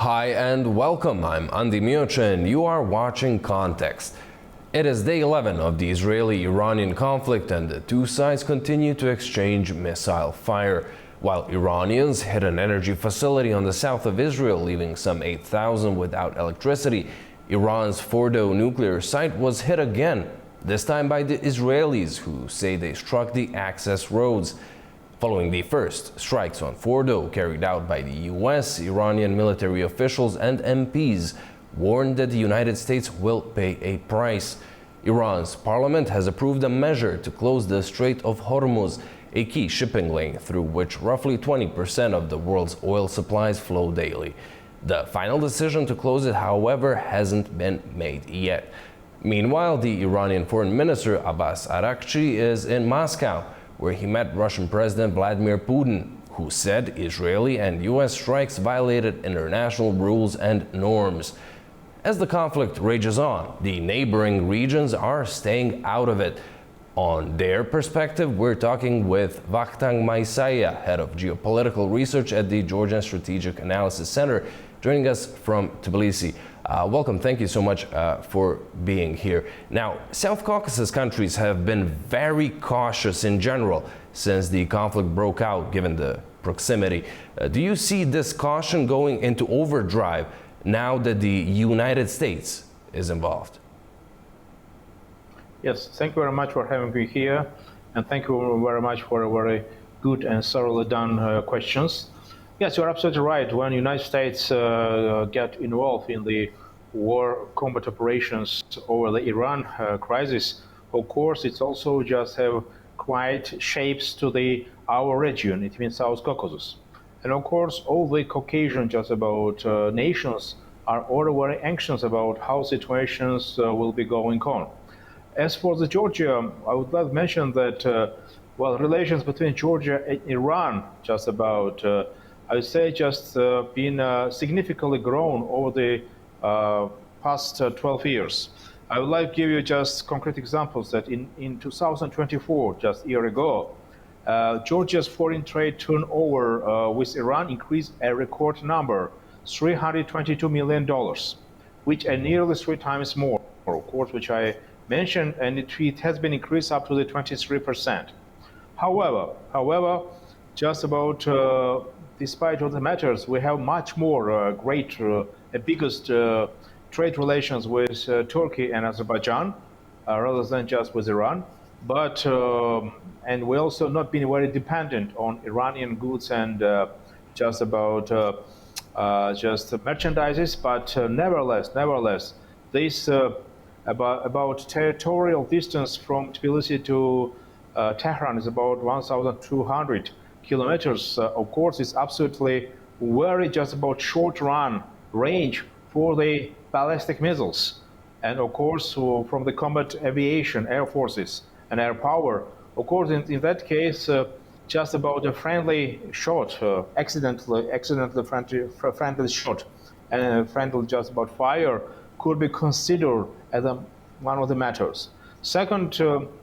Hi and welcome, I'm AnewZ and you are watching Context. It is day 11 of the Israeli-Iranian conflict and the two sides continue to exchange missile fire. While Iranians hit an energy facility on the south of Israel, leaving some 8,000 without electricity, Iran's Fordo nuclear site was hit again, this time by the Israelis, who say they struck the access roads. Following the first strikes on Fordo carried out by the US, Iranian military officials and MPs warned that the United States will pay a price. Iran's parliament has approved a measure to close the Strait of Hormuz, a key shipping lane through which roughly 20% of the world's oil supplies flow daily. The final decision to close it, however, hasn't been made yet. Meanwhile, the Iranian Foreign Minister Abbas Araghchi is in Moscow, where he met Russian President Vladimir Putin, who said Israeli and US strikes violated international rules and norms. As the conflict rages on, the neighboring regions are staying out of it. On their perspective, we're talking with Vakhtang Maisaya, head of geopolitical research at the Georgian Strategic Analysis Center, joining us from Tbilisi. Welcome. Thank you so much for being here. Now, South Caucasus countries have been very cautious in general since the conflict broke out, given the proximity. Do you see this caution going into overdrive now that the United States is involved? Yes, thank you very much for having me here, and thank you very much for a very good and thoroughly done questions. Yes, you're absolutely right. When the United States get involved in the war combat operations over the Iran crisis, of course, it's also just have quite shapes to our region. It means South Caucasus. And of course, all the Caucasian just about nations are all very anxious about how situations will be going on. As for the Georgia, I would like to mention that, relations between Georgia and Iran just about I would say just been significantly grown over the past 12 years. I would like to give you just concrete examples that in 2024, just a year ago, Georgia's foreign trade turnover with Iran increased a record number, $322 million, which are nearly 3 times more, of course, which I mentioned, and it has been increased up to the 23%. However, just about despite all the matters, we have much more biggest trade relations with Turkey and Azerbaijan, rather than just with Iran. But and we also not been very dependent on Iranian goods and just merchandises. But nevertheless, this about territorial distance from Tbilisi to Tehran is about 1,200 kilometers. Of course, it's absolutely very just about short run range for the ballistic missiles. And of course, from the combat aviation, air forces and air power, of course, in that case, just about a friendly shot, accidentally friendly shot, and friendly just about fire could be considered as one of the matters. Second,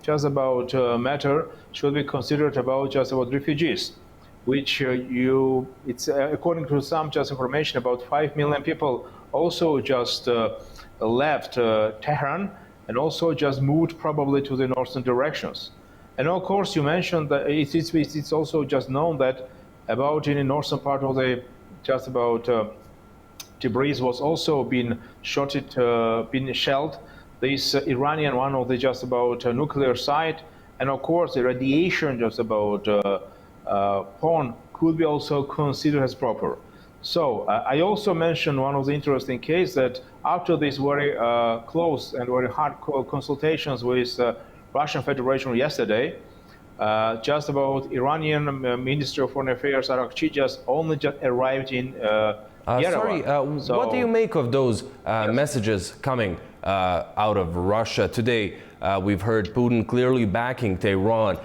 just about matter should be considered about just about refugees, which it's according to some just information about 5 million people also just left Tehran and also just moved probably to the northern directions. And of course, you mentioned that it's also just known that about in the northern part of the just about Tabriz was also been been shelled. This Iranian one of the just about nuclear site, and of course the radiation just about PON could be also considered as proper. So I also mentioned one of the interesting case that after this very close and very hard consultations with Russian Federation yesterday, just about Iranian Minister of Foreign Affairs Araghchi just arrived in Yerevan. What do you make of those messages coming out of Russia today? We've heard Putin clearly backing Tehran.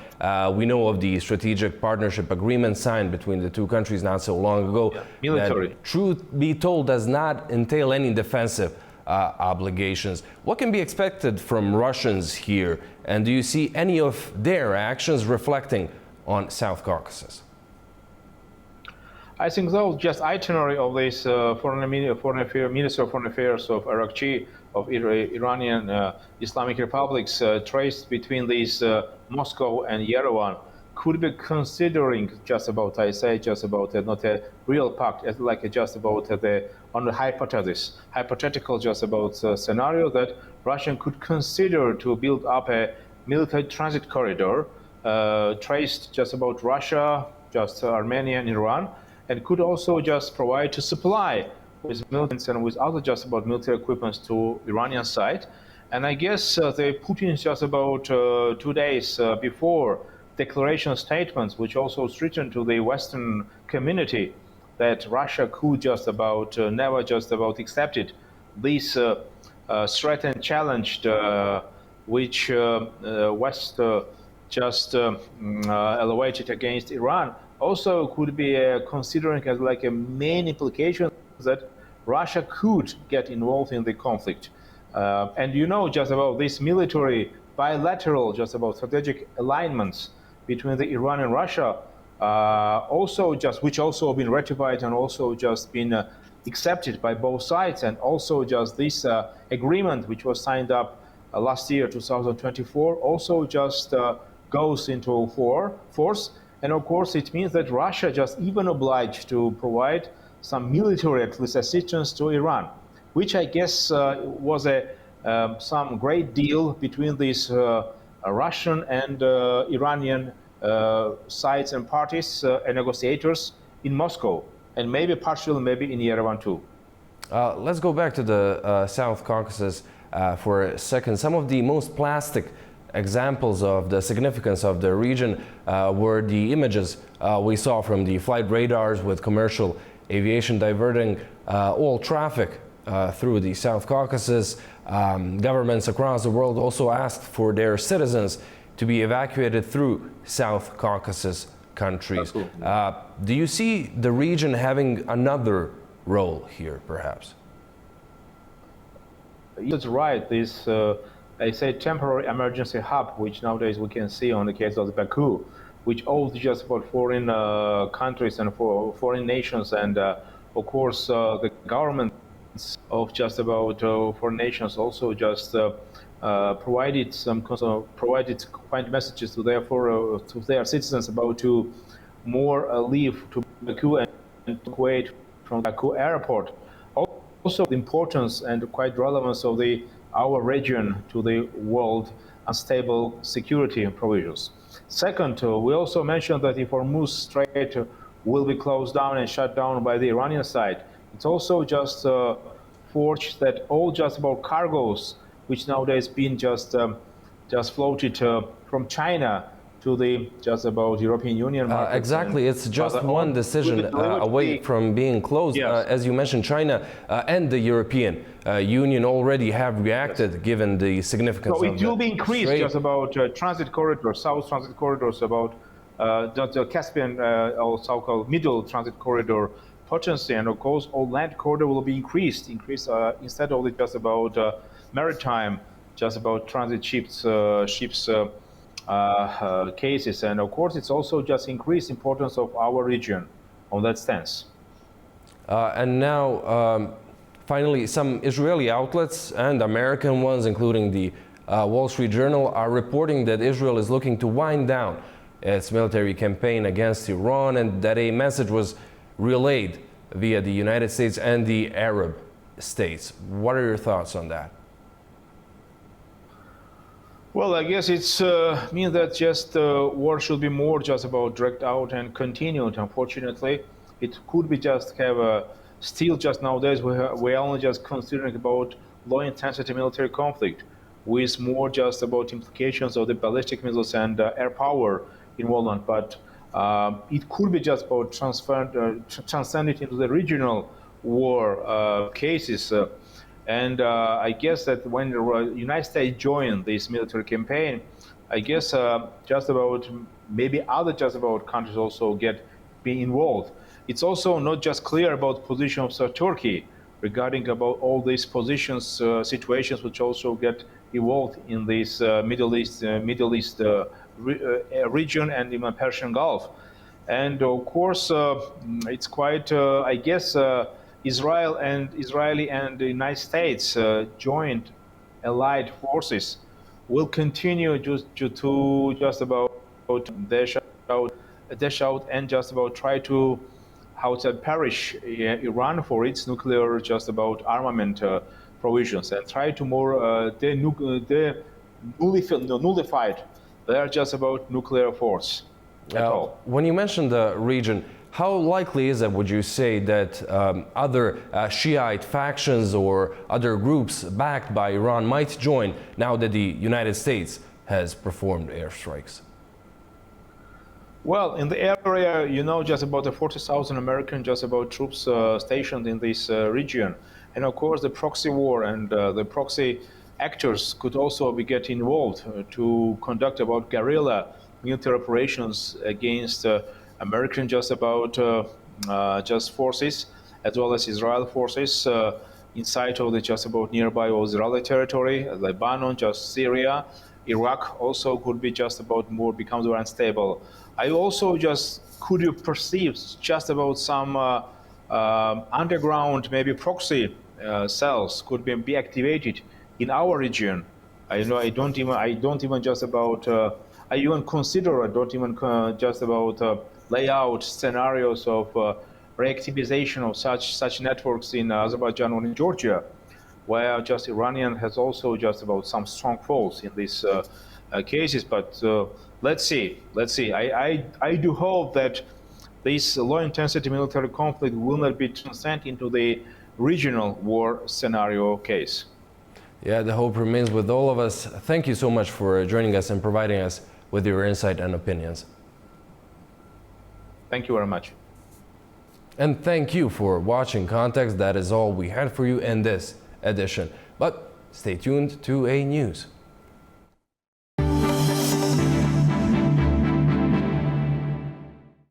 We know of the strategic partnership agreement signed between the two countries not so long ago. Military. That, truth be told, does not entail any defensive obligations. What can be expected from Russians here? And do you see any of their actions reflecting on South Caucasus? I think though just itinerary of this Minister of Foreign Affairs of Iraqi of Iranian Islamic Republics traced between these Moscow and Yerevan could be considering just about, I say, just about not a real pact, like just about on the hypothetical just about scenario that Russia could consider to build up a military transit corridor traced just about Russia, just Armenia and Iran, and could also just provide to supply with militants and with other just about military equipment to Iranian side. And I guess the Putin just about 2 days before declaration statements, which also threatened to the Western community that Russia could just about never just about accepted this threat and challenged which West just elevated against Iran, also could be considering as like a main implication that Russia could get involved in the conflict. And you know just about this military bilateral just about strategic alignments between the Iran and Russia, also just which also been ratified and also just been accepted by both sides, and also just this agreement which was signed up last year 2024 also just goes into force. And of course it means that Russia just even obliged to provide some military at least assistance to Iran, which I guess was some great deal between these Russian and Iranian sides and parties and negotiators in Moscow, and maybe partially maybe in Yerevan too. Let's go back to the South Caucasus for a second. Some of the most plastic examples of the significance of the region were the images we saw from the flight radars with commercial aviation diverting all traffic through the South Caucasus. Governments across the world also asked for their citizens to be evacuated through South Caucasus countries. Do you see the region having another role here, perhaps? That's right. This, I say, temporary emergency hub, which nowadays we can see on the case of Baku, which holds just for foreign countries and for foreign nations, and of course the governments of just about foreign nations also just provided kind messages to their citizens about to more leave to Baku and to Kuwait from Baku airport. Also the importance and quite relevance of our region to the world unstable security provisions. Second, we also mentioned that if Hormuz Strait will be closed down and shut down by the Iranian side, it's also just forged that all just about cargoes, which nowadays been just floated from China to the just about European Union market. Exactly, it's just one decision away from being closed. Yes. As you mentioned, China and the European Union already have reacted, yes, given the significance of it will be increased just about transit corridors, south transit corridors, about the Caspian or so-called middle transit corridor potency, and of course all land corridor will be increased instead of just about maritime, just about transit ships cases. And of course it's also just increased importance of our region on that stance. And now finally, some Israeli outlets and American ones, including the Wall Street Journal, are reporting that Israel is looking to wind down its military campaign against Iran, and that a message was relayed via the United States and the Arab states. What are your thoughts on that? Well, I guess it's means that just war should be more just about dragged out and continued. Unfortunately, it could be just have still just nowadays we're only just considering about low intensity military conflict with more just about implications of the ballistic missiles and air power involvement. But it could be just about transcended into the regional war cases. And I guess that when the United States joined this military campaign, I guess just about maybe other just about countries also be involved. It's also not just clear about position of Turkey regarding about all these positions, situations which also get evolved in this Middle East region and in the Persian Gulf. And of course, it's quite, I guess, Israeli and the United States joint allied forces will continue to just about dash out, dash out and just about try to how to perish Iran for its nuclear just about armament provisions and try to more nullified their just about nuclear force at all. When you mentioned the region, how likely is it, would you say, that other Shiite factions or other groups backed by Iran might join now that the United States has performed airstrikes? Well, in the area, you know, just about the 40,000 American just about troops stationed in this region. And of course, the proxy war and the proxy actors could also be get involved to conduct about guerrilla military operations against American just about just forces, as well as Israel forces inside of the just about nearby Israeli territory, Lebanon, just Syria, Iraq also could be just about more becomes more unstable. I also just could you perceive just about some underground maybe proxy cells could be activated in our region. I know I don't even just about I even consider I don't even just about lay out scenarios of reactivization of such networks in Azerbaijan or in Georgia, where just Iranian has also just about some strongholds in these cases. But let's see. I do hope that this low-intensity military conflict will not be transcended into the regional war scenario case. Yeah, the hope remains with all of us. Thank you so much for joining us and providing us with your insight and opinions. Thank you very much. And thank you for watching Context. That is all we had for you in this edition. But stay tuned to AnewZ.